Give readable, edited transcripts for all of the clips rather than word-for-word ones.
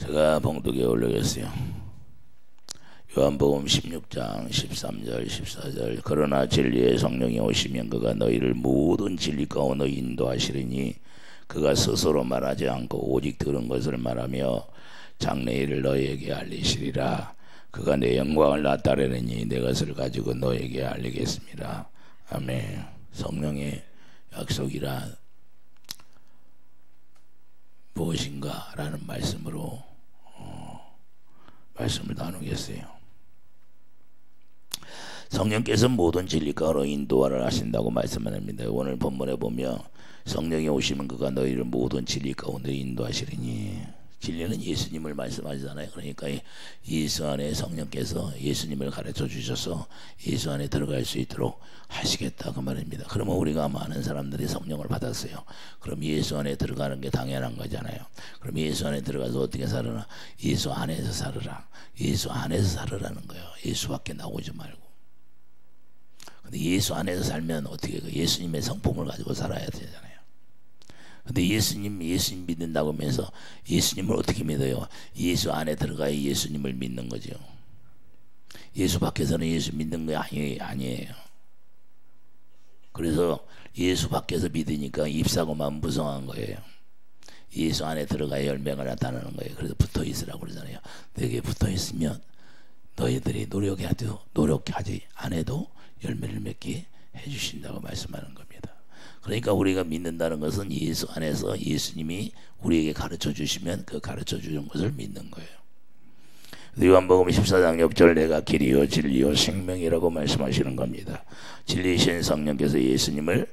제가 봉독에 올리겠어요. 요한복음 16장 13절 14절 그러나 진리의 성령이 오시면 그가 너희를 모든 진리 가운데 인도하시리니 그가 스스로 말하지 않고 오직 들은 것을 말하며 장래일을 너희에게 알리시리라. 그가 내 영광을 나타내리니 내 것을 가지고 너희에게 알리겠습니다. 아멘. 성령의 약속이란 무엇인가 라는 말씀으로 말씀을 나누겠어요. 성령께서 모든 진리 가운데로 인도하라 하신다고 말씀합니다. 오늘 본문에 보면 성령이 오시면 그가 너희를 모든 진리 가운데 인도하시리니, 진리는 예수님을 말씀하시잖아요. 그러니까 예수 안에 성령께서 예수님을 가르쳐 주셔서 예수 안에 들어갈 수 있도록 하시겠다 그 말입니다. 그러면 우리가 많은 사람들이 성령을 받았어요. 그럼 예수 안에 들어가는 게 당연한 거잖아요. 그럼 예수 안에 들어가서 어떻게 살아라? 예수 안에서 살으라. 예수 안에서 살으라는 거예요. 예수 밖에 나오지 말고. 근데 예수 안에서 살면 어떻게 예수님의 성품을 가지고 살아야 되잖아요. 근데 예수님 믿는다고 하면서 예수님을 어떻게 믿어요? 예수 안에 들어가야 예수님을 믿는 거죠. 예수 밖에서는 예수 믿는 거 아니에요. 그래서 예수 밖에서 믿으니까 잎사고만 무성한 거예요. 예수 안에 들어가야 열매가 나타나는 거예요. 그래서 붙어 있으라고 그러잖아요. 내게 붙어 있으면 너희들이 노력하지 않아도 열매를 맺게 해주신다고 말씀하는 겁니다. 그러니까 우리가 믿는다는 것은 예수 안에서 예수님이 우리에게 가르쳐 주시면 그 가르쳐 주는 것을 믿는 거예요. 요한복음 14장 6절 내가 길이요 진리요 생명이라고 말씀하시는 겁니다. 진리이신 성령께서 예수님을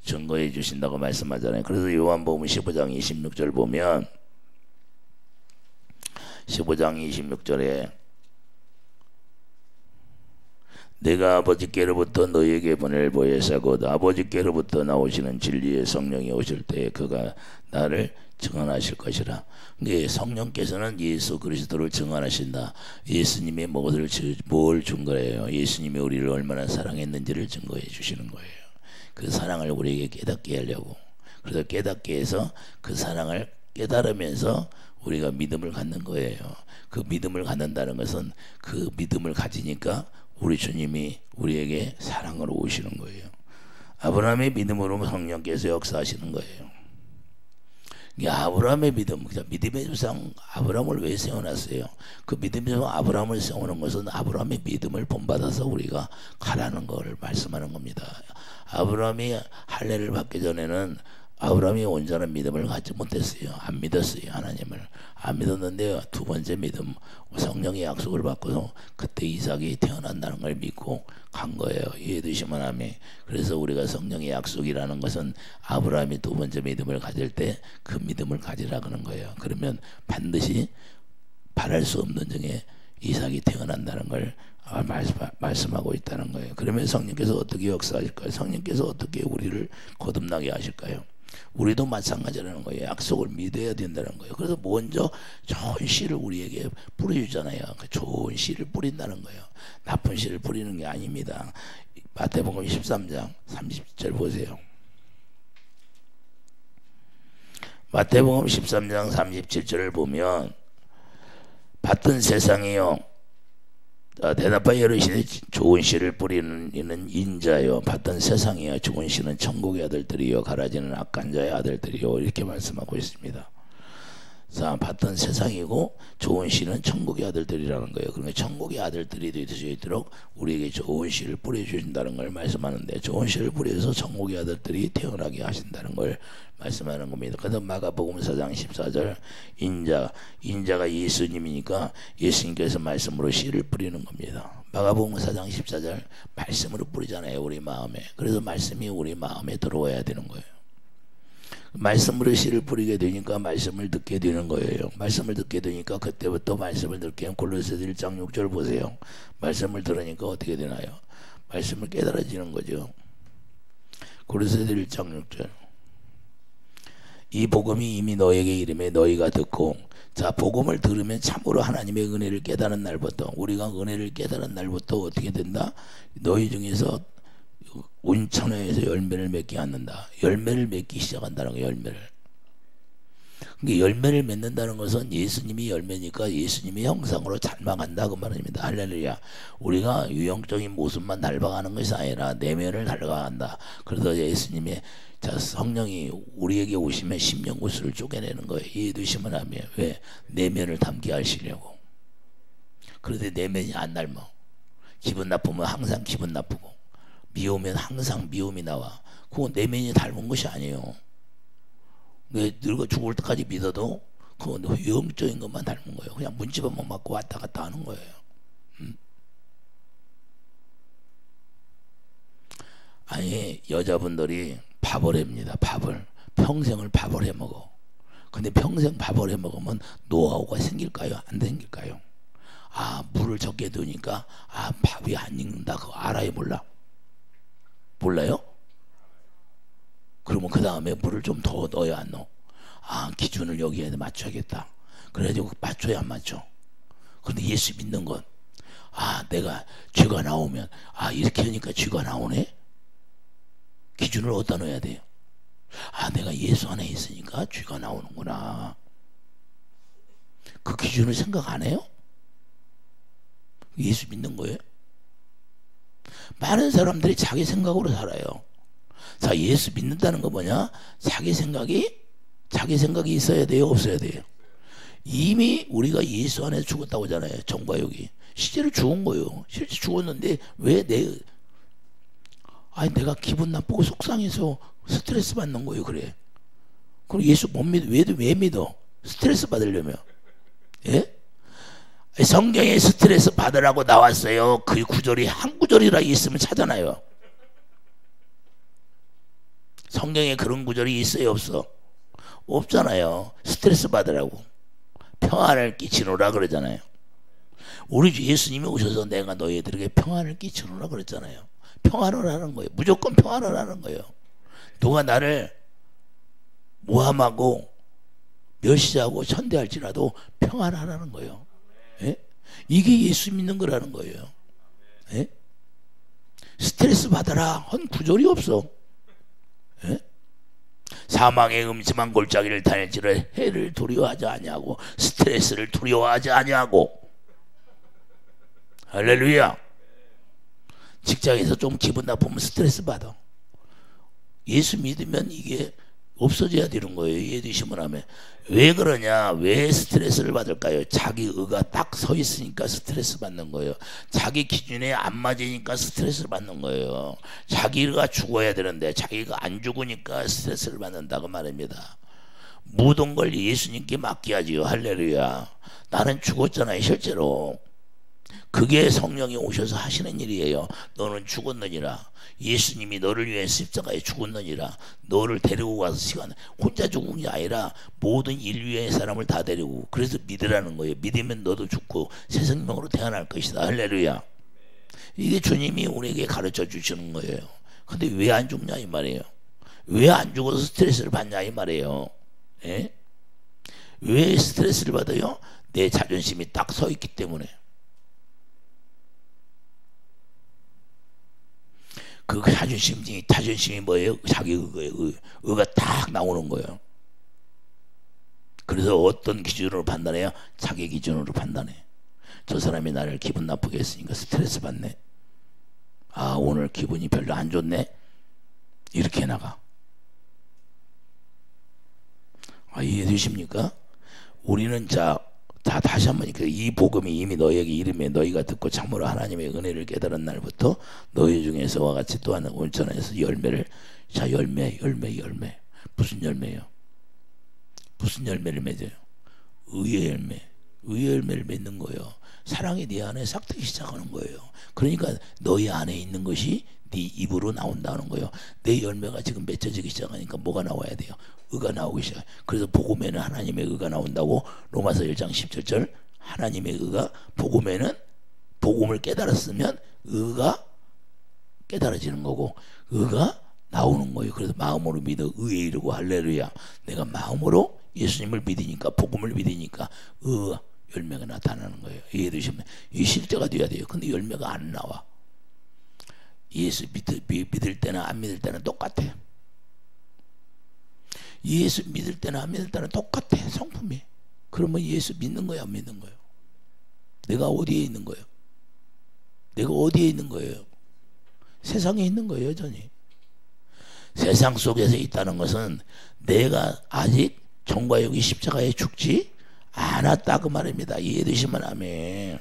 증거해 주신다고 말씀하잖아요. 그래서 요한복음 15장 26절 보면 15장 26절에 내가 아버지께로부터 너희에게 보낼 보혜사 곧 아버지께로부터 나오시는 진리의 성령이 오실 때에 그가 나를 증언하실 것이라. 그러니까 성령께서는 예수 그리스도를 증언하신다. 예수님의 뭘 증거해요? 예수님이 우리를 얼마나 사랑했는지를 증거해 주시는 거예요. 그 사랑을 우리에게 깨닫게 하려고. 그래서 깨닫게 해서 그 사랑을 깨달으면서 우리가 믿음을 갖는 거예요. 그 믿음을 갖는다는 것은 그 믿음을 가지니까 우리 주님이 우리에게 사랑으로 오시는 거예요. 아브라함의 믿음으로 성령께서 역사하시는 거예요. 아브라함의 믿음, 믿음의 조상 아브라함을 왜 세워놨어요? 그 믿음의 조상 아브라함을 세우는 것은 아브라함의 믿음을 본받아서 우리가 가라는 걸 말씀하는 겁니다. 아브라함이 할례를 받기 전에는 아브라함이 온전한 믿음을 갖지 못했어요. 안 믿었어요. 하나님을 안 믿었는데 두 번째 믿음, 성령의 약속을 받고서 그때 이삭이 태어난다는 걸 믿고 간 거예요. 이해되시면 아멘. 그래서 우리가 성령의 약속이라는 것은 아브라함이 두 번째 믿음을 가질 때 그 믿음을 가지라 그런 거예요. 그러면 반드시 바랄 수 없는 중에 이삭이 태어난다는 걸 말씀하고 있다는 거예요. 그러면 성령께서 어떻게 역사하실까요? 성령께서 어떻게 우리를 거듭나게 하실까요? 우리도 마찬가지라는 거예요. 약속을 믿어야 된다는 거예요. 그래서 먼저 좋은 씨를 우리에게 뿌려주잖아요. 그 좋은 씨를 뿌린다는 거예요. 나쁜 씨를 뿌리는 게 아닙니다. 마태복음 13장 30절 보세요. 마태복음 13장 37절을 보면 받던 세상이요 대답하여 이르시되 좋은 씨를 뿌리는 이는 인자요 받던 세상이요 좋은 씨는 천국의 아들들이요 가라지는 악한 자의 아들들이요 이렇게 말씀하고 있습니다. 자, 받던 세상이고 좋은 씨는 천국의 아들들이라는 거예요. 그러니까 천국의 아들들이 될 수 있도록 우리에게 좋은 씨를 뿌려주신다는 걸 말씀하는데, 좋은 씨를 뿌려서 천국의 아들들이 태어나게 하신다는 걸 말씀하는 겁니다. 그래서 마가복음 4장 14절 인자가 예수님이니까 예수님께서 말씀으로 씨를 뿌리는 겁니다. 마가복음 4장 14절 말씀으로 뿌리잖아요. 우리 마음에. 그래서 말씀이 우리 마음에 들어와야 되는 거예요. 말씀으로 씨를 뿌리게 되니까 말씀을 듣게 되는 거예요. 말씀을 듣게 되니까 그때부터 말씀을 듣게 하면 골로새서 1장 6절 보세요. 말씀을 들으니까 어떻게 되나요? 말씀을 깨달아지는 거죠. 골로새서 1장 6절 이 복음이 이미 너에게 이름에 너희가 듣고, 자, 복음을 들으면 참으로 하나님의 은혜를 깨달은 날부터, 우리가 은혜를 깨달은 날부터 어떻게 된다? 너희 중에서 온천하에서 열매를 맺게 않는다. 열매를 맺기 시작한다는 거예요. 열매를. 그러니까 열매를 맺는다는 것은 예수님이 열매니까 예수님의 형상으로 닮아간다 그 말입니다. 할렐루야. 우리가 유형적인 모습만 닮아가는 것이 아니라 내면을 닮아간다. 그래서 예수님의 성령이 우리에게 오시면 심령구슬을 쪼개내는 거예요. 이해되시면 하면. 왜? 내면을 담게 하시려고. 그런데 내면이 안 닮아. 기분 나쁘면 항상 기분 나쁘고, 미우면 항상 미움이 나와. 그건 내면이 닮은 것이 아니에요. 늙어 죽을 때까지 믿어도 그건 유형적인 것만 닮은 거예요. 그냥 문집 한번 맞고 왔다 갔다 하는 거예요. 아니, 여자분들이 밥을 합니다. 밥을 평생을 밥을 해 먹어. 근데 평생 밥을 해 먹으면 노하우가 생길까요? 안 생길까요? 아, 물을 적게 두니까 아, 밥이 안 익는다. 그거 알아요? 몰라? 몰라요? 그러면 그 다음에 물을 좀 더 넣어야 안 넣어? 아, 기준을 여기에 맞춰야겠다. 그래가지고 맞춰야 안 맞춰. 그런데 예수 믿는 건, 아, 내가 쥐가 나오면, 아, 이렇게 하니까 쥐가 나오네? 기준을 어디다 넣어야 돼요? 아, 내가 예수 안에 있으니까 쥐가 나오는구나. 그 기준을 생각 안 해요? 예수 믿는 거예요? 많은 사람들이 자기 생각으로 살아요. 자, 예수 믿는다는 거 뭐냐? 자기 생각이 있어야 돼요? 없어야 돼요? 이미 우리가 예수 안에 죽었다고 하잖아요. 정과 육이. 실제로 죽은 거예요. 실제 죽었는데 왜 내가 기분 나쁘고 속상해서 스트레스 받는 거예요. 그래. 그럼 예수 못 믿어. 왜 믿어? 스트레스 받으려면. 예? 성경에 스트레스 받으라고 나왔어요. 그 구절이 한 구절이라 있으면 찾아놔요. 성경에 그런 구절이 있어요? 없어? 없잖아요. 스트레스 받으라고. 평안을 끼치노라 그러잖아요. 우리 주 예수님이 오셔서 내가 너희들에게 평안을 끼치노라 그랬잖아요. 평안을 하는 거예요. 무조건 평안을 하는 거예요. 누가 나를 모함하고 멸시하고 천대할지라도 평안하라는 거예요. 예? 이게 예수 믿는 거라는 거예요. 예? 스트레스 받아라 한 구절이 없어. 예? 사망의 음침한 골짜기를 다닐지를 해를 두려워하지 아니하고 스트레스를 두려워하지 아니하고. 할렐루야. 직장에서 좀 기분 나쁘면 스트레스 받아. 예수 믿으면 이게 없어져야 되는 거예요. 이해되시면 하면. 왜 그러냐? 왜 스트레스를 받을까요? 자기 의가 딱 서 있으니까 스트레스 받는 거예요. 자기 기준에 안 맞으니까 스트레스를 받는 거예요. 자기가 죽어야 되는데 자기가 안 죽으니까 스트레스를 받는다고 말입니다. 모든 걸 예수님께 맡겨야지요. 할렐루야. 나는 죽었잖아요. 실제로. 그게 성령이 오셔서 하시는 일이에요. 너는 죽었느니라. 예수님이 너를 위해 십자가에 죽었느니라. 너를 데리고 가서 시간 혼자 죽은 게 아니라 모든 인류의 사람을 다 데리고. 그래서 믿으라는 거예요. 믿으면 너도 죽고 새 생명으로 태어날 것이다. 할렐루야. 이게 주님이 우리에게 가르쳐 주시는 거예요. 근데 왜 안 죽냐 이 말이에요. 왜 안 죽어서 스트레스를 받냐 이 말이에요. 예? 왜 스트레스를 받아요? 내 자존심이 딱 서 있기 때문에. 그 자존심이 뭐예요? 자기 의가 딱 나오는 거예요. 그래서 어떤 기준으로 판단해요? 자기 기준으로 판단해. 저 사람이 나를 기분 나쁘게 했으니까 스트레스 받네. 아, 오늘 기분이 별로 안 좋네. 이렇게 나가. 아, 이해되십니까? 우리는 다시 한번 이 복음이 이미 너희에게 이름에 너희가 듣고 참으로 하나님의 은혜를 깨달은 날부터 너희 중에서 와 같이 또한 온천에서 열매를. 자, 열매. 무슨 열매예요? 무슨 열매를 맺어요? 의의 열매. 의의 열매를 맺는 거예요. 사랑이 네 안에 싹트기 시작하는 거예요. 그러니까 너희 안에 있는 것이 네 입으로 나온다는 거예요. 내 열매가 지금 맺혀지기 시작하니까 뭐가 나와야 돼요? 의가 나오기 시작해요. 그래서 복음에는 하나님의 의가 나온다고 로마서 1장 17절. 하나님의 의가 복음에는 복음을 깨달았으면 의가 깨달아지는 거고 의가 나오는 거예요. 그래서 마음으로 믿어 의에 이르고. 할렐루야. 내가 마음으로 예수님을 믿으니까 복음을 믿으니까 열매가 나타나는 거예요. 이해되시면 이 실제가 돼야 돼요. 근데 열매가 안 나와. 예수 믿을 때나 안 믿을 때는 똑같아. 예수 믿을 때나 안 믿을 때나 똑같아. 성품이. 그러면 예수 믿는 거야 안 믿는 거예요? 내가 어디에 있는 거예요? 내가 어디에 있는 거예요? 세상에 있는 거예요. 여전히 세상 속에서 있다는 것은 내가 아직 정과 육이 십자가에 죽지 않았다 그 말입니다. 이해되시면 아멘.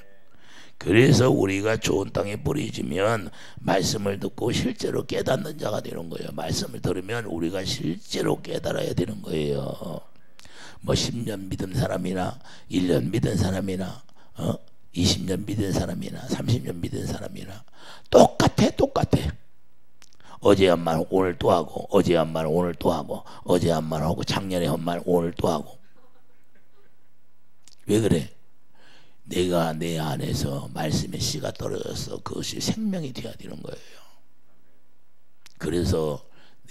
그래서 우리가 좋은 땅에 뿌려지면 말씀을 듣고 실제로 깨닫는 자가 되는 거예요. 말씀을 들으면 우리가 실제로 깨달아야 되는 거예요. 뭐 10년 믿은 사람이나 1년 믿은 사람이나 20년 믿은 사람이나 30년 믿은 사람이나 똑같아. 어제 한 말 오늘 또 하고, 어제 한 말 오늘 또 하고, 어제 한 말 하고, 작년에 한 말 오늘 또 하고. 왜 그래? 내가 내 안에서 말씀의 씨가 떨어져서 그것이 생명이 되어야 되는 거예요. 그래서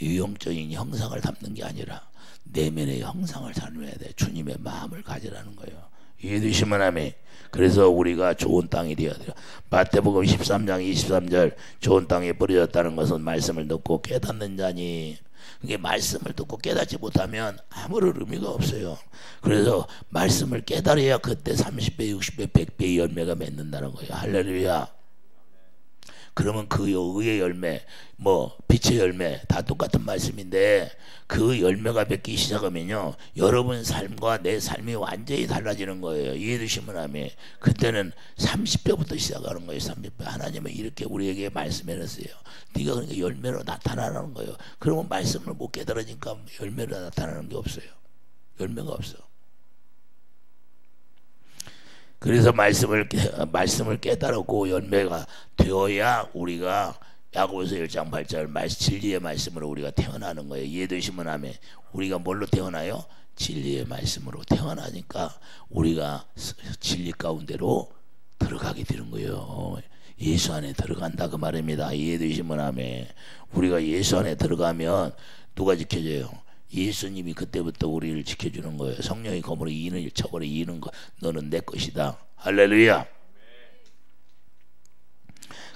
유형적인 형상을 담는 게 아니라 내면의 형상을 담아야 돼. 주님의 마음을 가지라는 거예요. 이해되시면 아멘. 그래서 우리가 좋은 땅이 되어야 돼요. 마태복음 13장 23절 좋은 땅에 뿌려졌다는 것은 말씀을 듣고 깨닫는 자니, 그게 말씀을 듣고 깨닫지 못하면 아무런 의미가 없어요. 그래서 말씀을 깨달아야 그때 30배 60배 100배의 열매가 맺는다는 거예요. 할렐루야. 그러면 그 의의 열매, 뭐 빛의 열매 다 똑같은 말씀인데 그 열매가 맺기 시작하면요, 여러분 삶과 내 삶이 완전히 달라지는 거예요. 이해되시면 아멘. 그때는 30배부터 시작하는 거예요. 30배. 하나님은 이렇게 우리에게 말씀해놨어요. 네가 그러니까 열매로 나타나라는 거예요. 그러면 말씀을 못 깨달으니까 열매로 나타나는 게 없어요. 열매가 없어. 그래서 말씀을 깨달았고 열매가 되어야 우리가 야고보서 1장 8절 진리의 말씀으로 우리가 태어나는 거예요. 이해되시면 아멘. 우리가 뭘로 태어나요? 진리의 말씀으로 태어나니까 우리가 진리 가운데로 들어가게 되는 거예요. 예수 안에 들어간다 그 말입니다. 이해되시면 아멘. 우리가 예수 안에 들어가면 누가 지켜줘요? 예수님이 그때부터 우리를 지켜주는 거예요. 성령이 검으로 이인을 쳐버려 이는 거 너는 내 것이다. 할렐루야.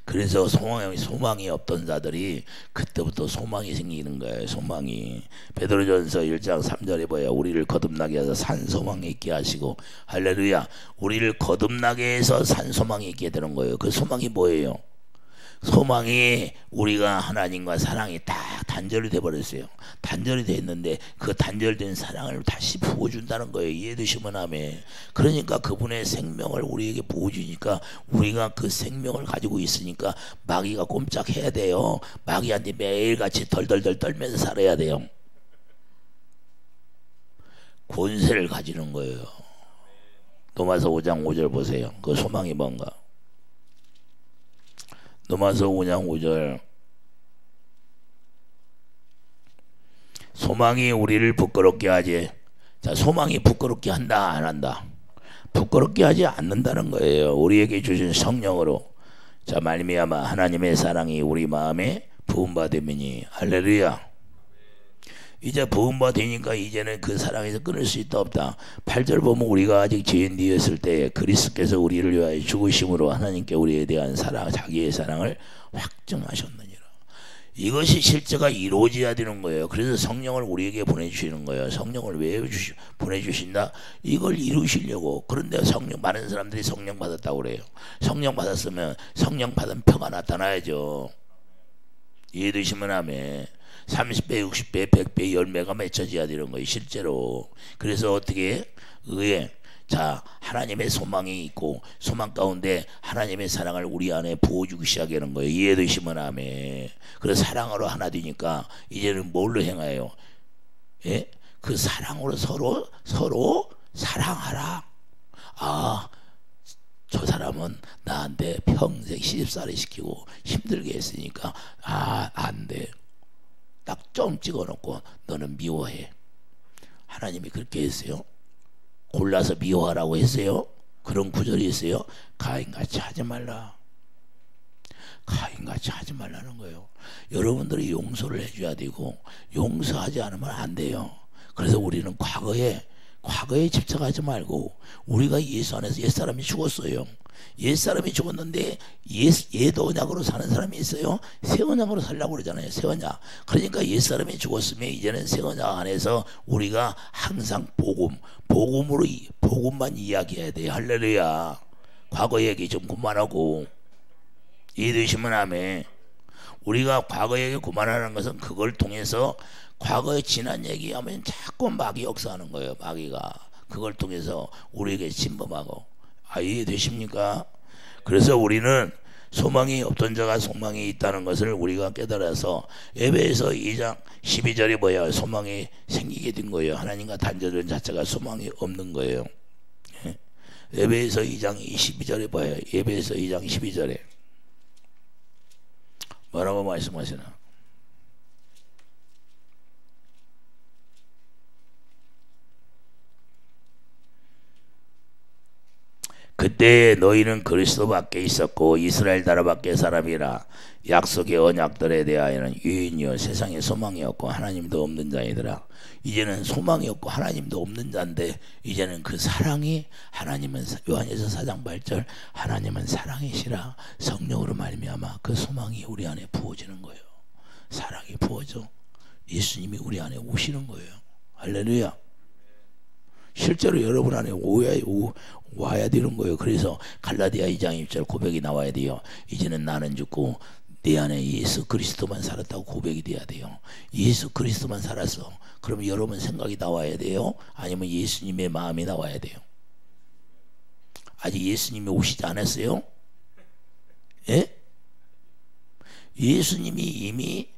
그래서 소망이 없던 자들이 그때부터 소망이 생기는 거예요. 소망이. 베드로전서 1장 3절에 보여 우리를 거듭나게 해서 산소망이 있게 하시고, 할렐루야. 우리를 거듭나게 해서 산소망이 있게 되는 거예요. 그 소망이 뭐예요? 소망이 우리가 하나님과 사랑이 딱 단절이 돼버렸어요. 단절이 됐는데 그 단절된 사랑을 다시 부어준다는 거예요. 이해되시면 아멘. 그러니까 그분의 생명을 우리에게 부어주니까 우리가 그 생명을 가지고 있으니까 마귀가 꼼짝해야 돼요. 마귀한테 매일같이 덜덜덜 떨면서 살아야 돼요. 권세를 가지는 거예요. 로마서 5장 5절 보세요. 그 소망이 뭔가. 로마서 5장 5절 소망이 우리를 부끄럽게 하지. 자, 소망이 부끄럽게 한다 안 한다? 부끄럽게 하지 않는다는 거예요. 우리에게 주신 성령으로 자 말미암아 하나님의 사랑이 우리 마음에 부음받음이니. 할렐루야. 이제 부음받으니까 이제는 그 사랑에서 끊을 수 있다 없다. 8절 보면 우리가 아직 죄인 되었을 때 그리스도께서 우리를 위하여 죽으심으로 하나님께 우리에 대한 사랑, 자기의 사랑을 확증하셨느니라. 이것이 실제가 이루어져야 되는 거예요. 그래서 성령을 우리에게 보내주시는 거예요. 성령을 왜 보내주신다? 이걸 이루시려고. 그런데 성령, 많은 사람들이 성령 받았다고 그래요. 성령 받았으면 성령 받은 표가 나타나야죠. 이해되시면 아멘. 30배, 60배, 100배 열매가 맺혀져야 되는 거예요. 실제로. 그래서 어떻게 의에 자 하나님의 소망이 있고 소망 가운데 하나님의 사랑을 우리 안에 부어주기 시작하는 거예요. 이해되시면 아멘. 그래서 사랑으로 하나 되니까 이제는 뭘로 행해요? 예? 그 사랑으로 서로 사랑하라. 아, 저 사람은 나한테 평생 시집살이 시키고 힘들게 했으니까 안 돼. 딱 좀 찍어놓고 너는 미워해. 하나님이 그렇게 했어요. 골라서 미워하라고 했어요. 그런 구절이 있어요. 가인같이 하지 말라. 가인같이 하지 말라는 거예요. 여러분들이 용서를 해줘야 되고 용서하지 않으면 안 돼요. 그래서 우리는 과거에 과거에 집착하지 말고 우리가 예수 안에서 옛사람이 죽었어요. 옛사람이 죽었는데 옛 언약으로 사는 사람이 있어요. 새 언약으로 살려고 그러잖아요. 새 언약. 그러니까 옛사람이 죽었으면 이제는 새 언약 안에서 우리가 항상 복음만 이야기해야 돼요. 할렐루야. 과거 얘기 좀 그만하고, 이해되시면 아멘. 우리가 과거 얘기 그만하는 것은 그걸 통해서 과거에 지난 얘기하면 자꾸 마귀 역사하는 거예요. 마귀가 그걸 통해서 우리에게 침범하고. 이해되십니까? 그래서 우리는 소망이 없던 자가 소망이 있다는 것을 우리가 깨달아서 에베소 2장 12절이 뭐야? 소망이 생기게 된 거예요. 하나님과 단절된 자체가 소망이 없는 거예요. 에베소 2장 12절에 뭐예요? 에베소 2장 12절에 뭐라고 말씀하시나? 그때 너희는 그리스도 밖에 있었고 이스라엘 나라 밖의 사람이라 약속의 언약들에 대하여는 유인이요 세상에 소망이 없고 하나님도 없는 자이더라. 이제는 소망이 없고 하나님도 없는 자인데 이제는 그 사랑이, 하나님은 요한에서 4장 8절 하나님은 사랑이시라 성령으로 말미암아 그 소망이 우리 안에 부어지는 거예요. 사랑이 부어져. 예수님이 우리 안에 오시는 거예요. 할렐루야. 실제로 여러분 안에 와야 되는 거예요. 그래서 갈라디아 2장 1절 고백이 나와야 돼요. 이제는 나는 죽고 내 안에 예수 그리스도만 살았다고 고백이 돼야 돼요. 예수 그리스도만 살았어. 그러면 여러분 생각이 나와야 돼요? 아니면 예수님의 마음이 나와야 돼요? 아직 예수님이 오시지 않았어요? 예? 예수님이 이미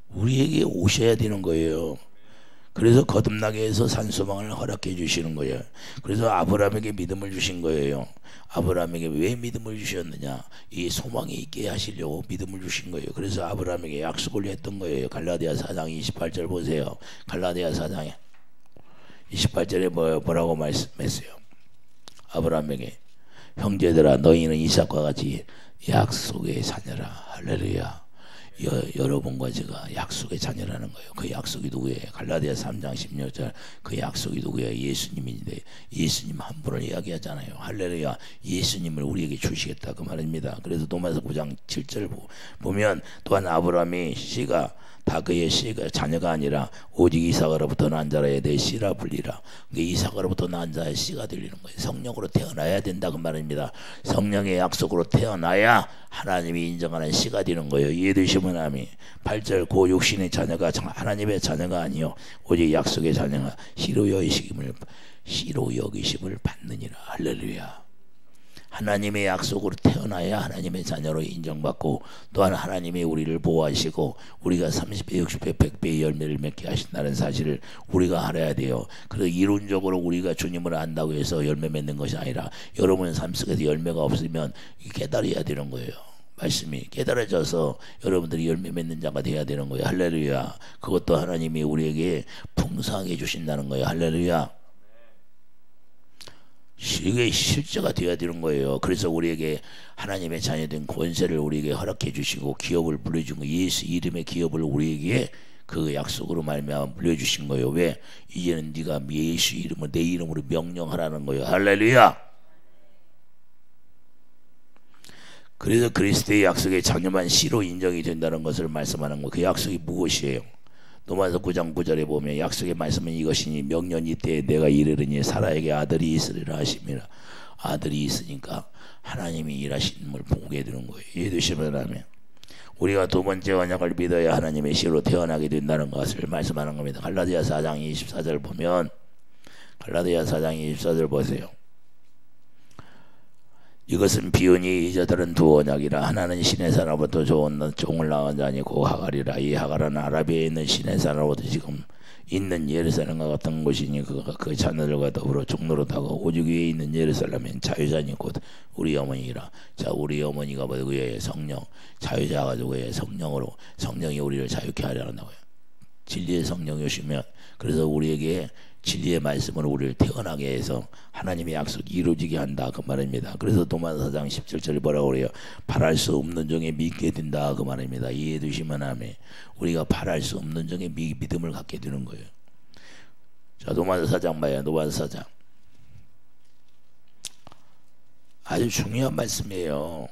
우리에게 오셔야 되는 거예요. 그래서 거듭나게 해서 산소망을 허락해 주시는 거예요. 그래서 아브라함에게 믿음을 주신 거예요. 아브라함에게 왜 믿음을 주셨느냐? 이 소망이 있게 하시려고 믿음을 주신 거예요. 그래서 아브라함에게 약속을 했던 거예요. 갈라디아 4장 28절 보세요. 갈라디아 4장 28절에 뭐라고 말씀했어요? 아브라함에게 형제들아 너희는 이삭과 같이 약속의 자녀라. 할렐루야. 여러분과 제가 약속의 자녀라는 거예요. 그 약속이 누구예요? 갈라디아 3장 16절 그 약속이 누구예요? 예수님인데 예수님 한 분을 이야기하잖아요. 할렐루야. 예수님을 우리에게 주시겠다 그 말입니다. 그래서 로마서 9장 7절 보면 또한 아브라함이 씨가 다 그의 씨가 자녀가 아니라 오직 이삭으로부터 난 자라야 내 씨라 불리라. 이삭으로부터 난 자의 씨가 들리는 거예요. 성령으로 태어나야 된다 그 말입니다. 성령의 약속으로 태어나야 하나님이 인정하는 씨가 되는 거예요. 이해되시면 아멘. 8절 고 육신의 자녀가 하나님의 자녀가 아니요 오직 약속의 자녀가 씨로 여기심을 받느니라. 할렐루야. 하나님의 약속으로 태어나야 하나님의 자녀로 인정받고 또한 하나님이 우리를 보호하시고 우리가 30배, 60배, 100배의 열매를 맺게 하신다는 사실을 우리가 알아야 돼요. 그래서 이론적으로 우리가 주님을 안다고 해서 열매 맺는 것이 아니라 여러분 삶 속에서 열매가 없으면 깨달아야 되는 거예요. 말씀이 깨달아져서 여러분들이 열매 맺는 자가 돼야 되는 거예요. 할렐루야. 그것도 하나님이 우리에게 풍성하게 주신다는 거예요. 할렐루야. 이게 실제가 되어야 되는 거예요. 그래서 우리에게 하나님의 자녀된 권세를 우리에게 허락해 주시고 기업을 물려준 거, 예수 이름의 기업을 우리에게 그 약속으로 말미암아 물려주신 거예요. 왜? 이제는 네가 예수 이름을 내 이름으로 명령하라는 거예요. 할렐루야. 그래서 그리스도의 약속의 자녀만 씨로 인정이 된다는 것을 말씀하는 거. 그 약속이 무엇이에요? 로마서 9장 9절에 보면 약속의 말씀은 이것이니 명년 이때에 내가 이르르니 사라에게 아들이 있으리라 하심이라. 아들이 있으니까 하나님이 일하시는 걸 보게 되는 거예요. 이해되시면 하면 우리가 두 번째 언약을 믿어야 하나님의 씨로 태어나게 된다는 것을 말씀하는 겁니다. 갈라디아 4장 24절 보면 갈라디아 4장 24절 보세요. 이것은 비운이 이자들은 두 언약이라 하나는 신의 산으로부터 종을 낳은 자니 곧 하갈이라. 이 하갈은 아라비아에 있는 신의 산으로부터 지금 있는 예루살렘과 같은 곳이니 그 자녀들과 더불어 종노릇하고 오직 위에 있는 예루살렘은 자유자니 곧 우리 어머니라. 자, 우리 어머니가 뭐예요? 성령. 자유자가 누구예요? 성령으로. 성령이 우리를 자유케 하려는 거예요. 진리의 성령이 오시면 그래서 우리에게 진리의 말씀으로 우리를 태어나게 해서 하나님의 약속이 이루어지게 한다 그 말입니다. 그래서 로마서 4장 17절에 뭐라고 그래요? 바랄 수 없는 종에 믿게 된다 그 말입니다. 이해해 두시면 하면 우리가 바랄 수 없는 종에 믿음을 갖게 되는 거예요. 자, 로마서 4장 봐요. 로마서 4장. 아주 중요한 말씀이에요.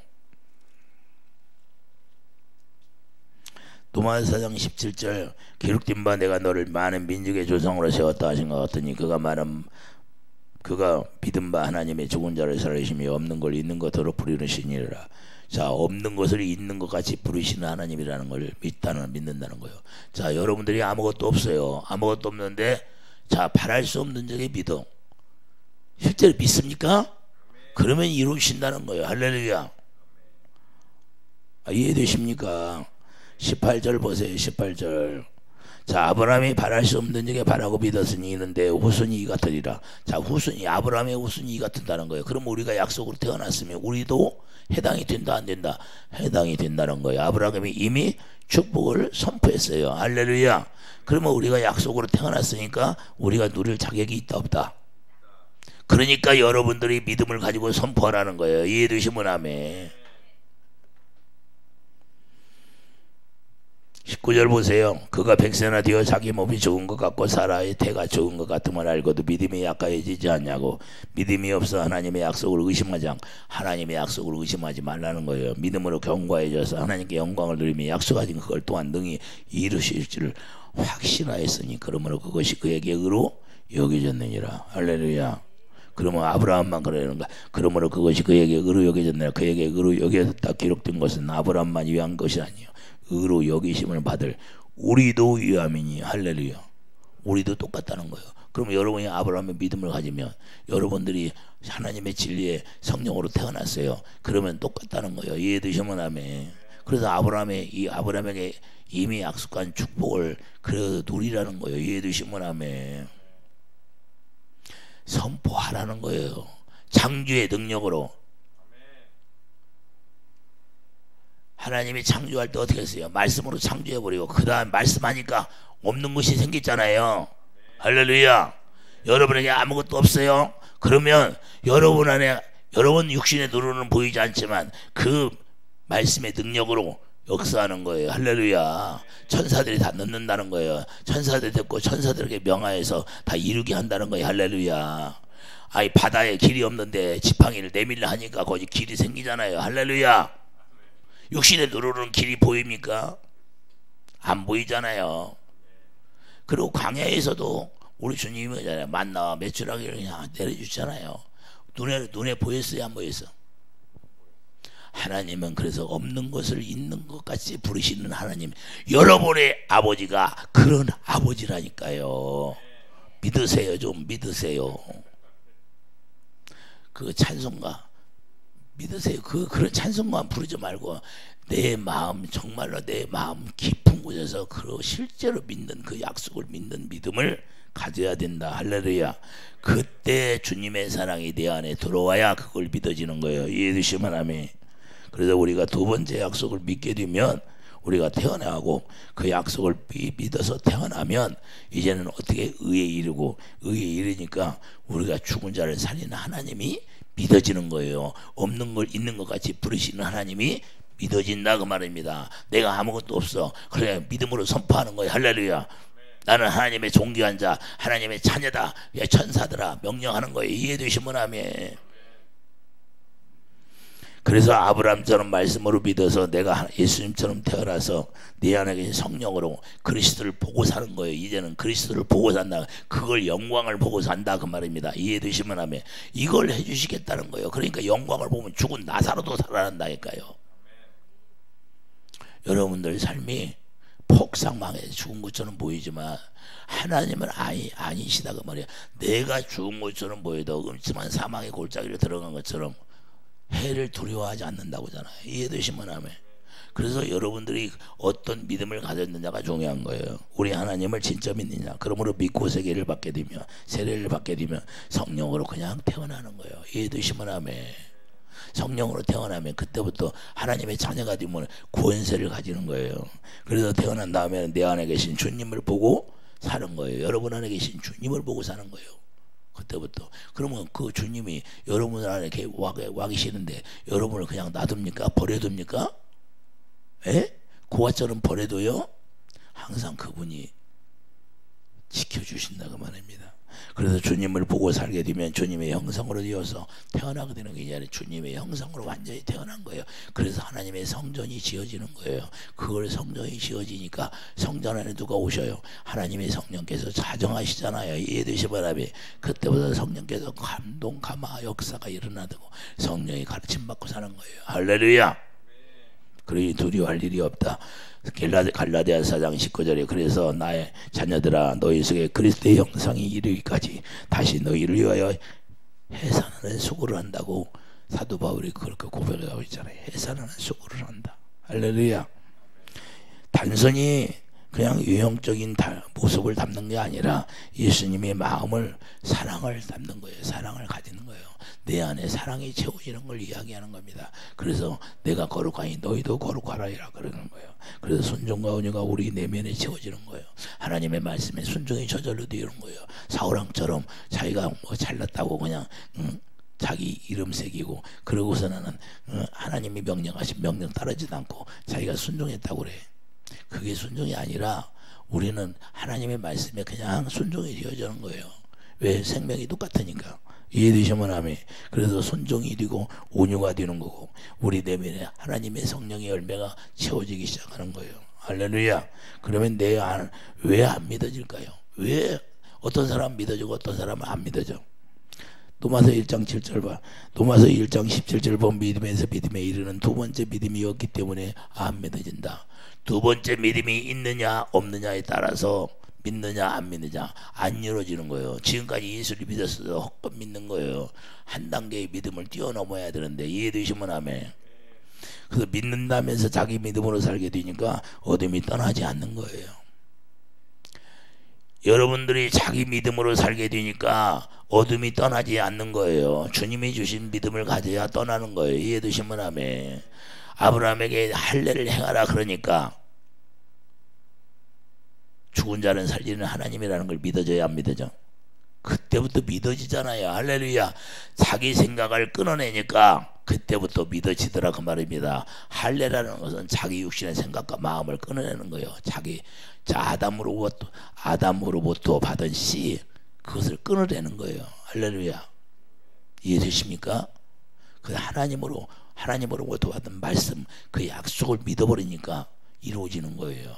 로마서 4장 17절. 기록된 바 내가 너를 많은 민족의 조상으로 세웠다 하신 것 같으니 그가 믿은 바 하나님의 죽은 자를 살리시며 없는 걸 있는 것으로 부르시니라. 자, 없는 것을 있는 것 같이 부르시는 하나님이라는 걸 믿는다는 거예요. 자, 여러분들이 아무것도 없어요. 아무것도 없는데 자, 바랄 수 없는 적에 믿어. 실제로 믿습니까? 그러면 이루신다는 거예요. 할렐루야. 이해되십니까? 18절 보세요. 18절. 자, 아브라함이 바랄 수 없는 적에 바라고 믿었으니 이는데 후손이 이 같으리라. 자, 후손이 아브라함의 후손이 이 같은다는 거예요. 그럼 우리가 약속으로 태어났으면 우리도 해당이 된다 안 된다? 해당이 된다는 거예요. 아브라함이 이미 축복을 선포했어요. 할렐루야. 그러면 우리가 약속으로 태어났으니까 우리가 누릴 자격이 있다 없다? 그러니까 여러분들이 믿음을 가지고 선포하라는 거예요. 이해되시면 아멘. 19절 보세요. 그가 백세나 되어 자기 몸이 좋은 것 같고 사라의 태가 좋은 것 같음을 알고도 믿음이 약해지지 않냐고. 믿음이 없어 하나님의 약속을 의심하지 말라는 거예요. 믿음으로 견고해져서 하나님께 영광을 누리며 약속하신 그걸 또한 능히 이루실 줄 확신하였으니 그러므로 그것이 그에게 의로 여겨졌느니라. 할렐루야. 그러면 아브라함만 그러는가? 그러므로 그것이 그에게 의로 여겨졌느니라. 그에게 의로 여겨졌다 기록된 것은 아브라함만 위한 것이 아니요 의로 여기심을 받을 우리도 위함이니. 할렐루야. 우리도 똑같다는 거예요. 그러면 여러분이 아브라함의 믿음을 가지면 여러분들이 하나님의 진리에 성령으로 태어났어요. 그러면 똑같다는 거예요. 이해되시면 아멘. 그래서 아브라함에게 이미 약속한 축복을 그래도 누리라는 거예요. 이해되시면 아멘. 선포하라는 거예요. 창조의 능력으로. 하나님이 창조할 때 어떻게 했어요? 말씀으로 창조해버리고 그 다음 말씀하니까 없는 것이 생겼잖아요. 할렐루야. 여러분에게 아무것도 없어요? 그러면 여러분 육신의 눈으로는 보이지 않지만 그 말씀의 능력으로 역사하는 거예요. 할렐루야. 천사들이 다 넣는다는 거예요. 천사들이 듣고 천사들에게 명하여서 다 이루게 한다는 거예요. 할렐루야. 바다에 길이 없는데 지팡이를 내밀려 하니까 거기 길이 생기잖아요. 할렐루야. 육신의 눈으로는 길이 보입니까? 안 보이잖아요. 그리고 광야에서도 우리 주님이 만나와 메추라기를 그냥 내려주잖아요. 눈에 보였어요? 안 보였어? 하나님은 그래서 없는 것을 있는 것 같이 부르시는 하나님. 여러분의 아버지가 그런 아버지라니까요. 믿으세요. 좀 믿으세요. 그 찬송가 믿으세요. 그런 찬송만 부르지 말고 내 마음, 정말로 내 마음 깊은 곳에서 실제로 믿는 그 약속을 믿는 믿음을 가져야 된다. 할렐루야. 그때 주님의 사랑이 내 안에 들어와야 그걸 믿어지는 거예요. 이해되시면 아멘. 그래서 우리가 두 번째 약속을 믿게 되면 우리가 태어나고 그 약속을 믿어서 태어나면 이제는 어떻게 의에 이르니까 우리가 죽은 자를 살리는 하나님이 믿어지는 거예요. 없는 걸 있는 것 같이 부르시는 하나님이 믿어진다 그 말입니다. 내가 아무것도 없어. 그래 믿음으로 선포하는 거예요. 할렐루야. 나는 하나님의 존귀한 자, 하나님의 자녀다. 천사들아 명령하는 거예요. 이해되시면 아멘. 그래서 아브라함처럼 말씀으로 믿어서 내가 예수님처럼 태어나서 내 안에 계신 성령으로 그리스도를 보고 사는 거예요. 이제는 그리스도를 보고 산다. 그걸 영광을 보고 산다 그 말입니다. 이해되시면 하면 이걸 해주시겠다는 거예요. 그러니까 영광을 보면 죽은 나사로도 살아난다니까요. 여러분들 삶이 폭삭망해 죽은 것처럼 보이지만 하나님은 아니시다 그 말이야. 내가 죽은 것처럼 보여도 음침한 사망의 골짜기로 들어간 것처럼 해를 두려워하지 않는다고 하잖아요. 이해되시면 아멘. 그래서 여러분들이 어떤 믿음을 가졌느냐가 중요한 거예요. 우리 하나님을 진짜 믿느냐. 그러므로 믿고 세례를 받게 되면 성령으로 그냥 태어나는 거예요. 이해되시면 아멘. 성령으로 태어나면 그때부터 하나님의 자녀가 되면 권세를 가지는 거예요. 그래서 태어난 다음에 내 안에 계신 주님을 보고 사는 거예요. 여러분 안에 계신 주님을 보고 사는 거예요. 그때부터. 그러면 그 주님이 여러분 안에 와 계시는데 여러분을 그냥 놔둡니까? 버려둡니까? 에? 고아처럼 버려둬요? 항상 그분이 지켜주신다고 말합니다. 그래서 주님을 보고 살게 되면 주님의 형상으로 되어서 태어나게 되는 게 아니라 주님의 형상으로 완전히 태어난 거예요. 그래서 하나님의 성전이 지어지는 거예요. 그걸 성전이 지어지니까 성전 안에 누가 오셔요? 하나님의 성령께서 자정하시잖아요. 이해되시 바람에 그때부터 성령께서 감동 감화 역사가 일어나고 성령이 가르침 받고 사는 거예요. 할렐루야. 그러니 두려워할 일이 없다. 갈라디아 4장 19절에 그래서 나의 자녀들아 너희 속에 그리스도의 형상이 이르기까지 다시 너희를 위하여 해산하는 수고를 한다고 사도 바울이 그렇게 고백하고 있잖아요. 해산하는 수고를 한다. 할렐루야. 단순히 그냥 유형적인 모습을 담는 게 아니라 예수님의 마음을 사랑을 담는 거예요. 사랑을 가지는 거예요. 내 안에 사랑이 채워지는 걸 이야기하는 겁니다. 그래서 내가 거룩하니 너희도 거룩하라이라 그러는 거예요. 그래서 순종과 온유가 우리 내면에 채워지는 거예요. 하나님의 말씀에 순종이 저절로 되는 거예요. 사울왕처럼 자기가 뭐 잘났다고 그냥 자기 이름 새기고 그러고서는 하나님이 명령하신 명령 따르지도 않고 자기가 순종했다고 그래. 그게 순종이 아니라 우리는 하나님의 말씀에 그냥 순종이 되어지는 거예요. 왜? 생명이 똑같으니까. 이해되시면 아멘. 그래서 순종이 되고 온유가 되는 거고 우리 내면에 하나님의 성령의 열매가 채워지기 시작하는 거예요. 할렐루야. 그러면 내 안 왜 안 믿어질까요? 왜 어떤 사람은 믿어지고 어떤 사람은 안 믿어져? 도마서 1장 7절 봐. 도마서 1장 17절 보면 믿음에서 믿음에 이르는 두 번째 믿음이 없기 때문에 안 믿어진다. 두 번째 믿음이 있느냐 없느냐에 따라서 믿느냐 안 믿느냐 안 이루어지는 거예요. 지금까지 예수를 믿었어도 헛것 믿는 거예요. 한 단계의 믿음을 뛰어넘어야 되는데 이해되시면 아멘. 그래서 믿는다면서 자기 믿음으로 살게 되니까 어둠이 떠나지 않는 거예요. 여러분들이 자기 믿음으로 살게 되니까 어둠이 떠나지 않는 거예요. 주님이 주신 믿음을 가져야 떠나는 거예요. 이해되시면 아멘. 아브라함에게 할례를 행하라 그러니까 죽은 자는 살리는 하나님이라는 걸 믿어져야 안 믿어져? 그때부터 믿어지잖아요. 할렐루야. 자기 생각을 끊어내니까 그때부터 믿어지더라 그 말입니다. 할례라는 것은 자기 육신의 생각과 마음을 끊어내는 거예요. 아담으로부터 받은 씨 그것을 끊어내는 거예요. 할렐루야. 이해되십니까? 그 하나님으로부터 받은 말씀 그 약속을 믿어버리니까 이루어지는 거예요.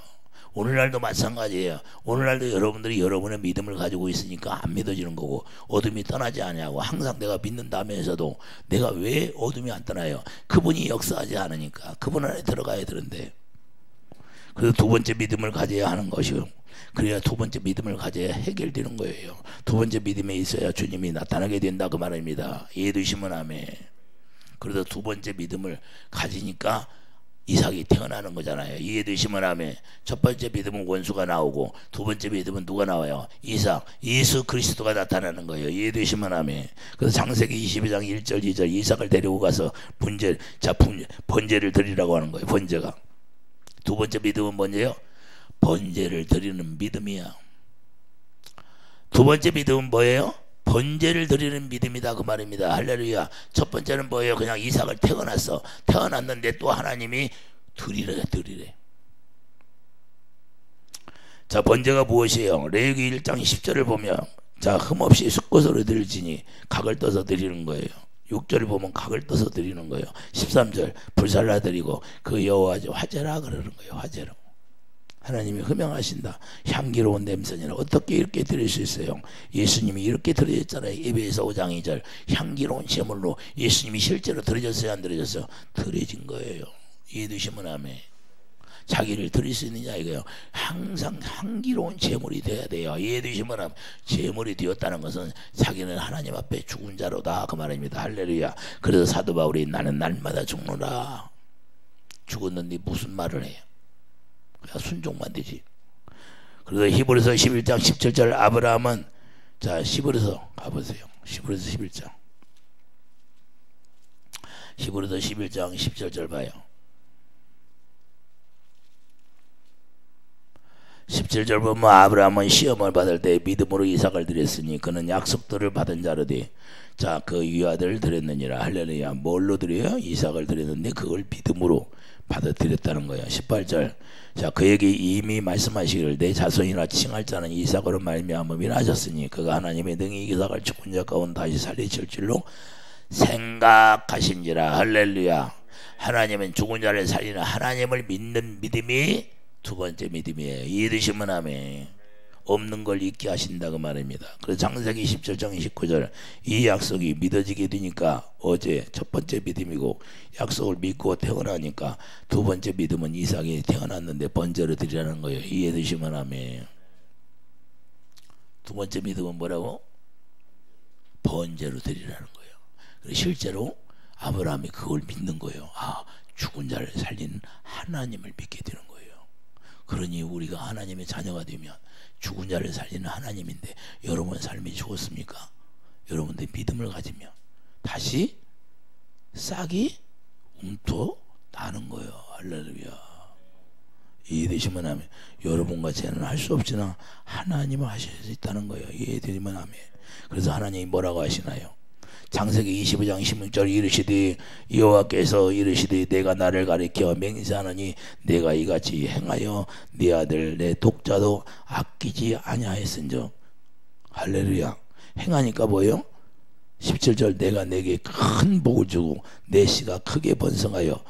오늘날도 마찬가지예요. 오늘날도 여러분들이 여러분의 믿음을 가지고 있으니까 안 믿어지는 거고 어둠이 떠나지 않냐고. 항상 내가 믿는다면서도 내가 왜 어둠이 안 떠나요? 그분이 역사하지 않으니까. 그분 안에 들어가야 되는데. 그래서 두 번째 믿음을 가져야 하는 것이요. 그래야 두 번째 믿음을 가져야 해결되는 거예요. 두 번째 믿음에 있어야 주님이 나타나게 된다 그 말입니다. 이해되시면 아멘. 그래서 두 번째 믿음을 가지니까 이삭이 태어나는 거잖아요. 이해되시면 아멘. 첫 번째 믿음은 원수가 나오고 두 번째 믿음은 누가 나와요? 이삭, 예수 그리스도가 나타나는 거예요. 이해되시면 아멘. 그래서 창세기 22장 1절 2절 이삭을 데리고 가서 번제를 드리라고 하는 거예요. 번제가. 두 번째 믿음은 뭔데요? 번제를 드리는 믿음이야. 두 번째 믿음은 뭐예요? 번제를 드리는 믿음이다 그 말입니다. 할렐루야. 첫 번째는 뭐예요? 그냥 이삭을 태어났는데 또 하나님이 드리래. 자, 번제가 무엇이에요? 레위기 1장 10절을 보면 자, 흠없이 숫것으로 드릴지니 각을 떠서 드리는 거예요. 6절을 보면 각을 떠서 드리는 거예요. 13절 불살라 드리고 그 여호와 화제라 그러는 거예요. 화제로. 하나님이 흠명하신다. 향기로운 냄새니라. 어떻게 이렇게 드릴 수 있어요? 예수님이 이렇게 드려졌잖아요. 에베소 5장 2절 향기로운 제물로 예수님이 실제로 드려졌어요? 안 드려졌어요? 드려진 거예요. 이해되시면 아멘. 자기를 드릴 수 있느냐 이거예요. 항상 향기로운 제물이 돼야 돼요. 이해되시면 아멘. 제물이 되었다는 것은 자기는 하나님 앞에 죽은 자로다 그 말입니다. 할렐루야. 그래서 사도 바울이 나는 날마다 죽노라. 죽었는데 무슨 말을 해요? 그냥 순종만 되지. 그래서 히브리서 11장 17절 아브라함은 자 히브리서 가보세요. 히브리서 11장 17절 봐요. 17절 보면 아브라함은 시험을 받을 때 믿음으로 이삭을 드렸으니 그는 약속들을 받은 자로되 자 그 유아들을 드렸느니라. 할렐루야. 뭘로 드려요? 이삭을 드렸는데 그걸 받아들였다는 거예요. 18절. 자, 그에게 이미 말씀하시기를 내 자손이라 칭할 자는 이삭으로 말미암음이라 하셨으니 그가 하나님의 능히 이삭을 죽은 자 가운데 다시 살리실 줄로 생각하신지라. 할렐루야. 하나님은 죽은 자를 살리는 하나님을 믿는 믿음이 두 번째 믿음이에요. 이해되시면 아멘. 없는 걸 잊게 하신다고 말입니다. 그래서 창세기 17장 29절 이 약속이 믿어지게 되니까 어제 첫 번째 믿음이고 약속을 믿고 태어나니까 두 번째 믿음은 이삭이 태어났는데 번제로 드리라는 거예요. 이해되시면 아멘. 두 번째 믿음은 뭐라고? 번제로 드리라는 거예요. 그래서 실제로 아브라함이 그걸 믿는 거예요. 아, 죽은 자를 살리는 하나님을 믿게 되는 거예요. 그러니 우리가 하나님의 자녀가 되면 죽은 자를 살리는 하나님인데 여러분 삶이 죽었습니까? 여러분들 믿음을 가지면 다시 싹이 움토나는 거예요. 할렐루야. 이해되시면 하면 여러분과 저는 할 수 없지만 하나님은 하실 수 있다는 거예요. 이해되면 하면. 그래서 하나님이 뭐라고 하시나요? 창세기 25장 16절 이르시되 여호와께서 이르시되 내가 나를 가리켜 맹세하노니 내가 이같이 행하여 네 아들 내 독자도 아끼지 아니하였은즉. 할렐루야. 행하니까 뭐예요? 17절 내가 내게 큰 복을 주고 내 씨가 크게 번성하여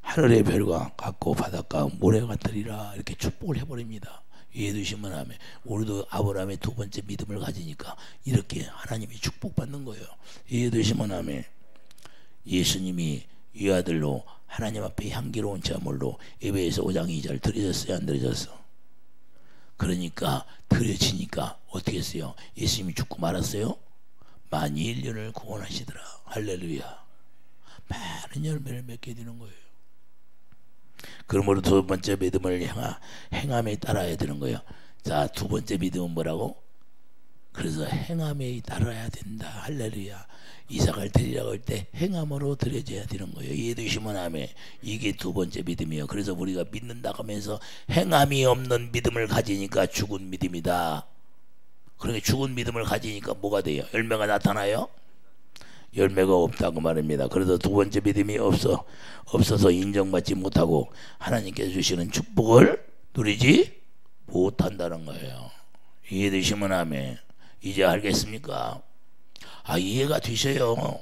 하늘의 별과 같고 바닷가 모래 같으리라. 이렇게 축복을 해버립니다. 이해되시면 하면 우리도 아브라함의 두 번째 믿음을 가지니까 이렇게 하나님이 축복받는 거예요. 이해되시면 하면 예수님이 이 아들로 하나님 앞에 향기로운 제물로 에베소 5장 2절 드려졌어요? 안 드려졌어? 그러니까 드려지니까 어떻게 했어요? 예수님이 죽고 말았어요? 만인년을 구원하시더라. 할렐루야. 많은 열매를 맺게 되는 거예요. 그러므로 두 번째 믿음을 행함에 따라야 되는 거예요. 자, 두 번째 믿음은 뭐라고? 그래서 행함에 따라야 된다. 할렐루야. 이삭을 드리라고 할 때 행함으로 드려져야 되는 거예요. 이해되시면 하면 이게 두 번째 믿음이에요. 그래서 우리가 믿는다고 하면서 행함이 없는 믿음을 가지니까 죽은 믿음이다. 그러니까 죽은 믿음을 가지니까 뭐가 돼요? 열매가 나타나요? 열매가 없다고 말입니다. 그래서 두 번째 믿음이 없어서 인정받지 못하고 하나님께서 주시는 축복을 누리지 못한다는 거예요. 이해되시면 하면 이제 알겠습니까? 아, 이해가 되셔요.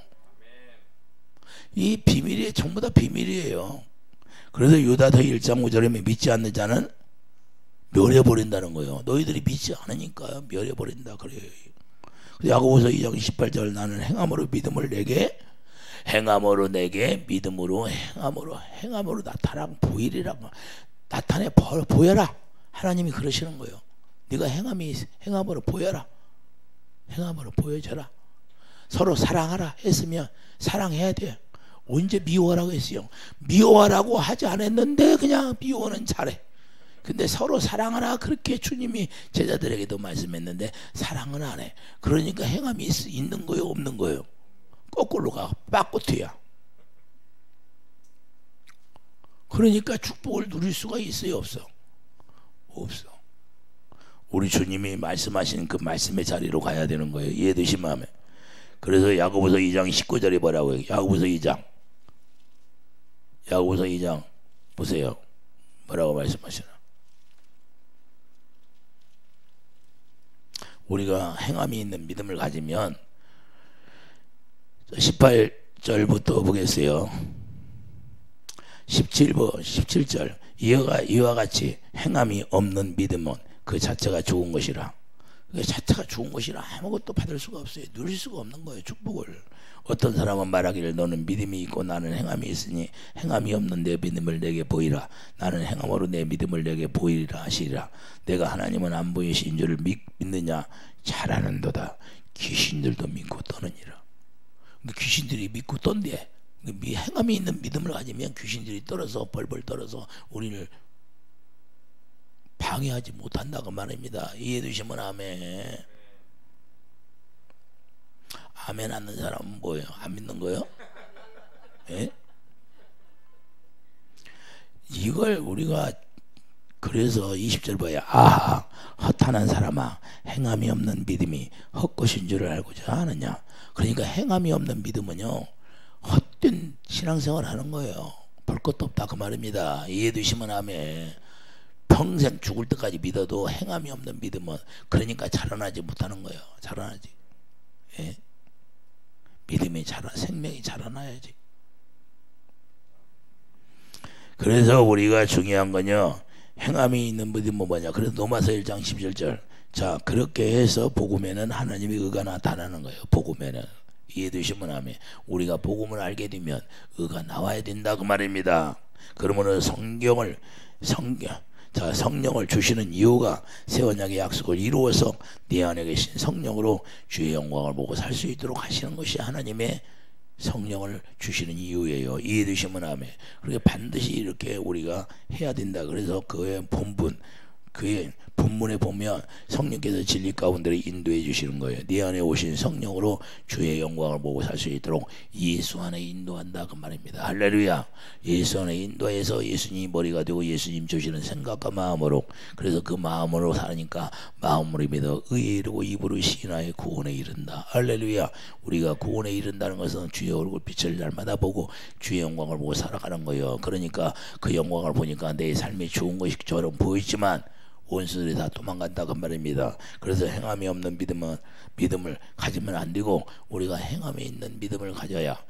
이 비밀이 전부 다 비밀이에요. 그래서 유다서 1장 5절에 믿지 않는 자는 멸해버린다는 거예요. 너희들이 믿지 않으니까 멸해버린다 그래요. 야고보서 2장 18절 나는 행함으로 믿음을 내게 행함으로 내게 믿음으로 행함으로 나타나 보이리라고 나타내 보여라. 하나님이 그러시는 거예요. 네가 행함으로 보여라. 행함으로 보여줘라. 서로 사랑하라 했으면 사랑해야 돼. 언제 미워하라고 했어요? 미워하라고 하지 않았는데 그냥 미워는 잘해. 근데 서로 사랑하라 그렇게 주님이 제자들에게도 말씀했는데 사랑은 안 해. 그러니까 행함이 있는 거예요, 없는 거예요? 거꾸로 가. 빠꾸트야. 그러니까 축복을 누릴 수가 있어요, 없어? 없어. 우리 주님이 말씀하신 그 말씀의 자리로 가야 되는 거예요. 이해되시면 하면. 그래서 야고보서 2장 19절에 뭐라고 해요? 야고보서 2장 보세요. 뭐라고 말씀하시나? 우리가 행함이 있는 믿음을 가지면 18절부터 보겠어요. 17절 이와 같이 행함이 없는 믿음은 그 자체가 죽은 것이라. 그 자체가 죽은 것이라 아무것도 받을 수가 없어요. 누릴 수가 없는 거예요. 축복을. 어떤 사람은 말하기를 너는 믿음이 있고 나는 행함이 있으니 행함이 없는 내 믿음을 내게 보이라. 나는 행함으로 내 믿음을 내게 보이리라 하시리라. 내가 하나님은 안 보이신 줄을 믿느냐? 잘 아는도다. 귀신들도 믿고 떠느니라. 귀신들이 믿고 떤데 행함이 있는 믿음을 가지면 귀신들이 떨어서 벌벌 떨어서 우리를 방해하지 못한다고 말입니다. 이해되시면 아멘. 아멘 하는 사람은 뭐예요? 안 믿는 거예요? 예? 이걸 우리가 그래서 20절 봐야 아하 허탄한 사람아 행함이 없는 믿음이 헛것인 줄을 알고자 하느냐. 그러니까 행함이 없는 믿음은요 헛된 신앙생활을 하는 거예요. 볼 것도 없다 그 말입니다. 이해되시면 아멘. 평생 죽을 때까지 믿어도 행함이 없는 믿음은 그러니까 자라나지 못하는 거예요. 자라나지. 예? 믿음이 생명이 자라나야지. 그래서 우리가 중요한 건요, 행함이 있는 믿음은 뭐냐. 그래서 로마서 1장 17절. 자, 그렇게 해서 복음에는 하나님의 의가 나타나는 거예요. 복음에는. 이해되시면 아멘. 우리가 복음을 알게 되면 의가 나와야 된다 그 말입니다. 그러므로 성령을 주시는 이유가 새 언약의 약속을 이루어서 네 안에 계신 성령으로 주의 영광을 보고 살 수 있도록 하시는 것이 하나님의 성령을 주시는 이유예요. 이해되시면 아멘. 그렇게 반드시 이렇게 우리가 해야 된다. 그래서 그의 본분, 그의 본문에 보면 성령께서 진리 가운데 인도해 주시는 거예요. 네 안에 오신 성령으로 주의 영광을 보고 살 수 있도록 예수 안에 인도한다 그 말입니다. 할렐루야. 예수 안에 인도해서 예수님이 머리가 되고 예수님 주시는 생각과 마음으로, 그래서 그 마음으로 사니까 마음으로 믿어 의에 이르고 입으로 시인하여 구원에 이른다. 할렐루야. 우리가 구원에 이른다는 것은 주의 얼굴 빛을 날마다 보고 주의 영광을 보고 살아가는 거예요. 그러니까 그 영광을 보니까 내 삶이 좋은 것처럼 보이지만 원수들이 다 도망간다 그 말입니다. 그래서 행함이 없는 믿음을 가지면 안 되고, 우리가 행함이 있는 믿음을 가져야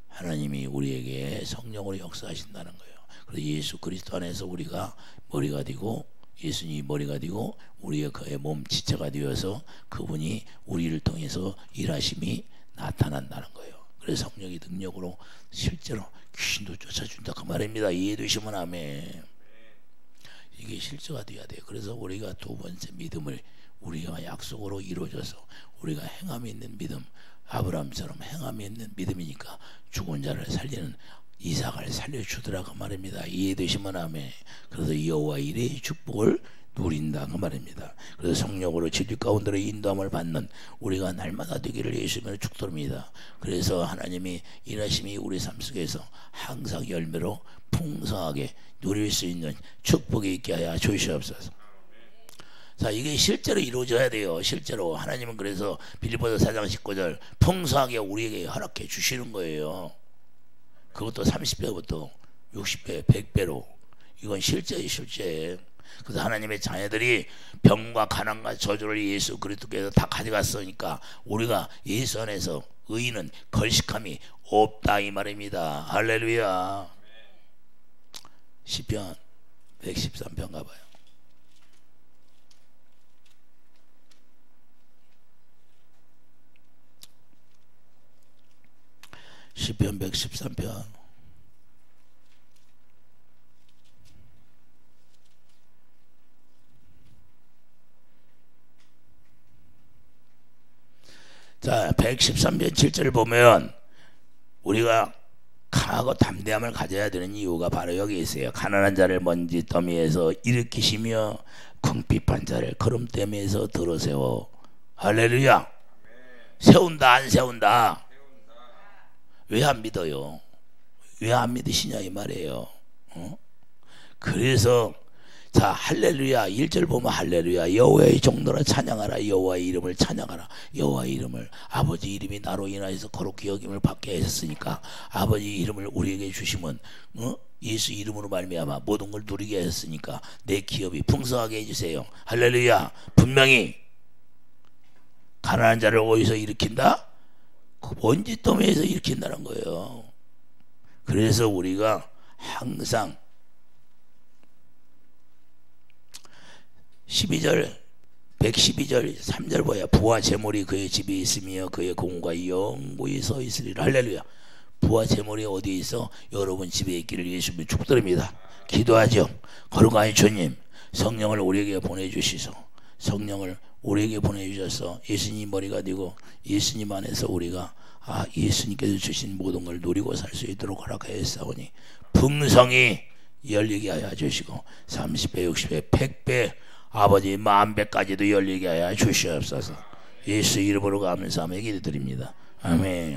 하나님이 우리에게 성령으로 역사하신다는 거예요. 그래서 예수 그리스도 안에서 우리가 머리가 되고, 예수님이 머리가 되고 우리의 그의 몸 지체가 되어서 그분이 우리를 통해서 일하심이 나타난다는 거예요. 그래서 성령의 능력으로 실제로 귀신도 쫓아준다 그 말입니다. 이해되시면 아멘. 이게 실제가 돼야 돼요. 그래서 우리가 두 번째 믿음을 우리가 약속으로 이루어져서 우리가 행함이 있는 믿음, 아브라함처럼 행함이 있는 믿음이니까 죽은 자를 살리는 이삭을 살려주더라 그 말입니다. 이해되시면 아멘. 그래서 여호와 일의 축복을 누린다 그 말입니다. 그래서 성령으로 진리 가운데로 인도함을 받는 우리가 날마다 되기를 예수님으로 축도합니다. 그래서 하나님이 일하심이 우리 삶 속에서 항상 열매로 풍성하게 누릴 수 있는 축복이 있게 하여 주시옵소서. 자, 이게 실제로 이루어져야 돼요. 실제로 하나님은 그래서 빌립보서 4장 19절 풍성하게 우리에게 허락해 주시는 거예요. 그것도 30배부터 60배, 100배로. 이건 실제예요, 실제. 그래서 하나님의 자녀들이 병과 가난과 저주를 예수 그리스도께서 다 가져갔으니까 우리가 예수 안에서 의인은 걸식함이 없다 이 말입니다. 할렐루야. 시편 113편 가봐요. 시편 113편. 자, 113편 7절을 보면 우리가 강하고 담대함을 가져야 되는 이유가 바로 여기 있어요. 가난한 자를 먼지 더미에서 일으키시며 궁핍한 자를 거름댐에서 들어세워. 할렐루야. 세운다 안 세운다? 왜 안 믿어요? 왜 안 믿으시냐 이 말이에요. 그래서 자, 할렐루야 1절 보면 할렐루야 여호와의 종노라 찬양하라. 여호와의 이름을 찬양하라. 여호와의 이름을, 아버지 이름이 나로 인하여서 거룩히 여김을 받게 하셨으니까 아버지 이름을 우리에게 주시면 예수 이름으로 말미암아 모든 걸 누리게 하셨으니까 내 기업이 풍성하게 해주세요. 할렐루야. 분명히 가난한 자를 어디서 일으킨다? 먼지 더미에서 일으킨다는 거예요. 그래서 우리가 항상 12절 112절 3절 보야. 부와 제물이 그의 집에 있으며 그의 공과 영구히 서 있으리라. 할렐루야. 부와 제물이 어디에 있어? 여러분 집에 있기를 예수님이 축도합니다. 기도하죠. 거룩하신 주님, 성령을 우리에게 보내주시소. 성령을 우리에게 보내주셔서 예수님 머리가 되고 예수님 안에서 우리가 예수님께서 주신 모든 걸 누리고 살 수 있도록 허락하였사오니 풍성이 열리게 하여 주시고 30배, 60배, 100배, 아버지 10,000배까지도 열리게 하여 주시옵소서. 예수 이름으로 감사하며 기도드립니다. 아멘.